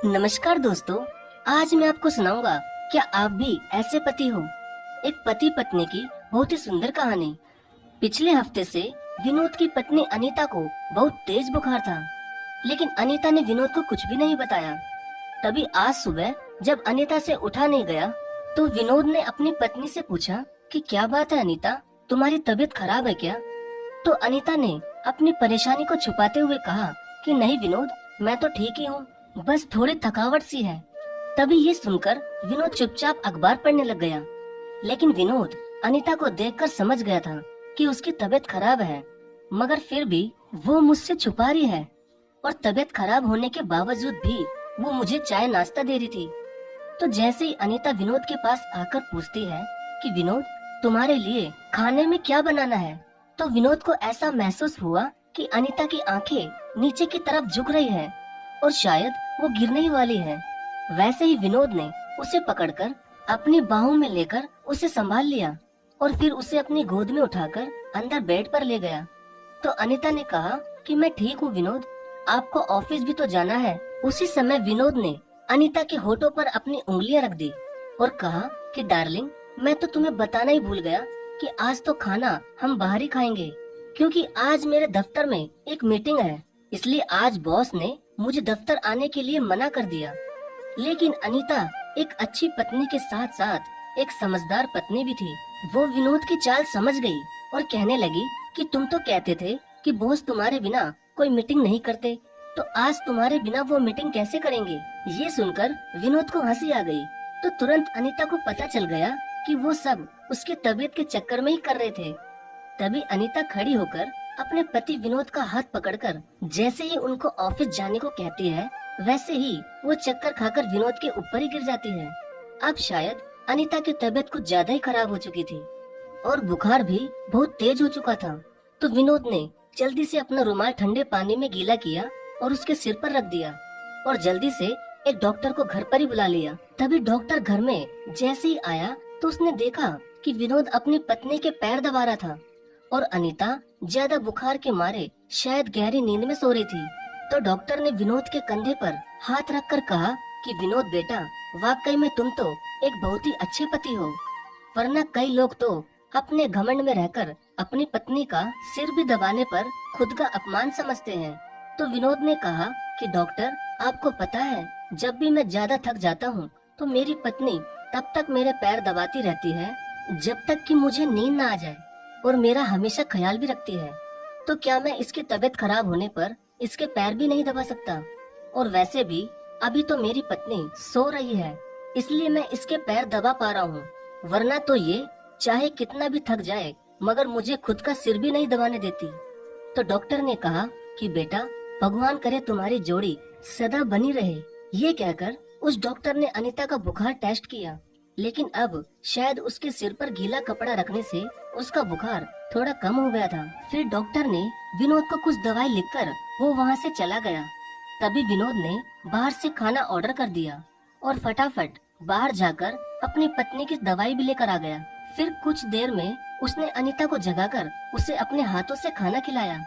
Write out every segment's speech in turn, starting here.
नमस्कार दोस्तों, आज मैं आपको सुनाऊंगा। क्या आप भी ऐसे पति हो? एक पति पत्नी की बहुत ही सुंदर कहानी। पिछले हफ्ते से विनोद की पत्नी अनीता को बहुत तेज बुखार था, लेकिन अनीता ने विनोद को कुछ भी नहीं बताया। तभी आज सुबह जब अनीता से उठा नहीं गया, तो विनोद ने अपनी पत्नी से पूछा कि क्या बात है अनीता, तुम्हारी तबीयत खराब है क्या? तो अनीता ने अपनी परेशानी को छुपाते हुए कहा कि नहीं विनोद, मैं तो ठीक ही हूँ, बस थोड़ी थकावट सी है। तभी ये सुनकर विनोद चुपचाप अखबार पढ़ने लग गया। लेकिन विनोद अनीता को देखकर समझ गया था कि उसकी तबीयत खराब है, मगर फिर भी वो मुझसे छुपा रही है। और तबीयत खराब होने के बावजूद भी वो मुझे चाय नाश्ता दे रही थी। तो जैसे ही अनीता विनोद के पास आकर पूछती है कि विनोद, तुम्हारे लिए खाने में क्या बनाना है, तो विनोद को ऐसा महसूस हुआ कि अनीता की आंखें नीचे की तरफ झुक रही है और शायद वो गिरने ही वाली है। वैसे ही विनोद ने उसे पकड़कर अपनी बाहों में लेकर उसे संभाल लिया और फिर उसे अपनी गोद में उठाकर अंदर बेड पर ले गया। तो अनीता ने कहा कि मैं ठीक हूँ विनोद, आपको ऑफिस भी तो जाना है। उसी समय विनोद ने अनीता के होठों पर अपनी उंगलियां रख दी और कहा कि डार्लिंग, मैं तो तुम्हें बताना ही भूल गया कि आज तो खाना हम बाहर ही खाएंगे, क्योंकि आज मेरे दफ्तर में एक मीटिंग है, इसलिए आज बॉस ने मुझे दफ्तर आने के लिए मना कर दिया। लेकिन अनीता एक अच्छी पत्नी के साथ साथ एक समझदार पत्नी भी थी। वो विनोद की चाल समझ गई और कहने लगी कि तुम तो कहते थे कि बॉस तुम्हारे बिना कोई मीटिंग नहीं करते, तो आज तुम्हारे बिना वो मीटिंग कैसे करेंगे? ये सुनकर विनोद को हंसी आ गई। तो तुरंत अनीता को पता चल गया कि वो सब उसके तबीयत के चक्कर में ही कर रहे थे। तभी अनीता खड़ी होकर अपने पति विनोद का हाथ पकड़कर जैसे ही उनको ऑफिस जाने को कहती है, वैसे ही वो चक्कर खाकर विनोद के ऊपर ही गिर जाती है। अब शायद अनीता की तबीयत कुछ ज्यादा ही खराब हो चुकी थी और बुखार भी बहुत तेज हो चुका था। तो विनोद ने जल्दी से अपना रुमाल ठंडे पानी में गीला किया और उसके सिर पर रख दिया और जल्दी से एक डॉक्टर को घर पर ही बुला लिया। तभी डॉक्टर घर में जैसे ही आया तो उसने देखा कि विनोद अपनी पत्नी के पैर दबा रहा था और अनीता ज्यादा बुखार के मारे शायद गहरी नींद में सो रही थी। तो डॉक्टर ने विनोद के कंधे पर हाथ रखकर कहा कि विनोद बेटा, वाकई में तुम तो एक बहुत ही अच्छे पति हो, वरना कई लोग तो अपने घमंड में रहकर अपनी पत्नी का सिर भी दबाने पर खुद का अपमान समझते हैं। तो विनोद ने कहा कि डॉक्टर, आपको पता है, जब भी मैं ज्यादा थक जाता हूँ तो मेरी पत्नी तब तक मेरे पैर दबाती रहती है जब तक कि मुझे नींद न आ जाए और मेरा हमेशा ख्याल भी रखती है। तो क्या मैं इसकी तबीयत खराब होने पर इसके पैर भी नहीं दबा सकता? और वैसे भी अभी तो मेरी पत्नी सो रही है, इसलिए मैं इसके पैर दबा पा रहा हूँ, वरना तो ये चाहे कितना भी थक जाए मगर मुझे खुद का सिर भी नहीं दबाने देती। तो डॉक्टर ने कहा कि बेटा, भगवान करे तुम्हारी जोड़ी सदा बनी रहे। ये कहकर उस डॉक्टर ने अनीता का बुखार टेस्ट किया, लेकिन अब शायद उसके सिर पर गीला कपड़ा रखने से उसका बुखार थोड़ा कम हो गया था। फिर डॉक्टर ने विनोद को कुछ दवाई लिखकर वो वहाँ से चला गया। तभी विनोद ने बाहर से खाना ऑर्डर कर दिया और फटाफट बाहर जाकर अपनी पत्नी की दवाई भी लेकर आ गया। फिर कुछ देर में उसने अनीता को जगाकर उसे अपने हाथों से खाना खिलाया।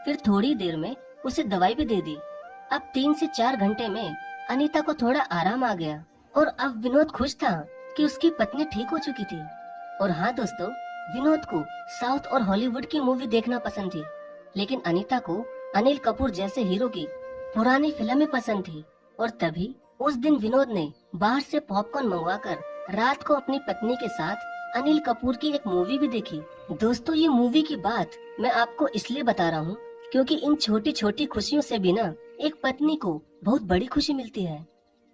फिर थोड़ी देर में उसे दवाई भी दे दी। अब 3 से 4 घंटे में अनीता को थोड़ा आराम आ गया और अब विनोद खुश था कि उसकी पत्नी ठीक हो चुकी थी। और हाँ दोस्तों, विनोद को साउथ और हॉलीवुड की मूवी देखना पसंद थी, लेकिन अनीता को अनिल कपूर जैसे हीरो की पुरानी फिल्में पसंद थी। और तभी उस दिन विनोद ने बाहर से पॉपकॉर्न मंगवाकर रात को अपनी पत्नी के साथ अनिल कपूर की एक मूवी भी देखी। दोस्तों, ये मूवी की बात मैं आपको इसलिए बता रहा हूँ क्योंकि इन छोटी छोटी खुशियों से भी ना एक पत्नी को बहुत बड़ी खुशी मिलती है।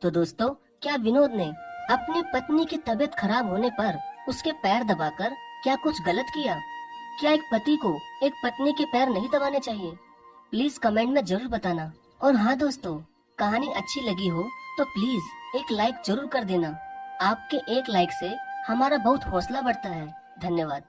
तो दोस्तों, क्या विनोद ने अपनी पत्नी की तबीयत खराब होने पर उसके पैर दबाकर क्या कुछ गलत किया? क्या एक पति को एक पत्नी के पैर नहीं दबाने चाहिए? प्लीज कमेंट में जरूर बताना। और हाँ दोस्तों, कहानी अच्छी लगी हो तो प्लीज एक लाइक जरूर कर देना। आपके एक लाइक से हमारा बहुत हौसला बढ़ता है। धन्यवाद।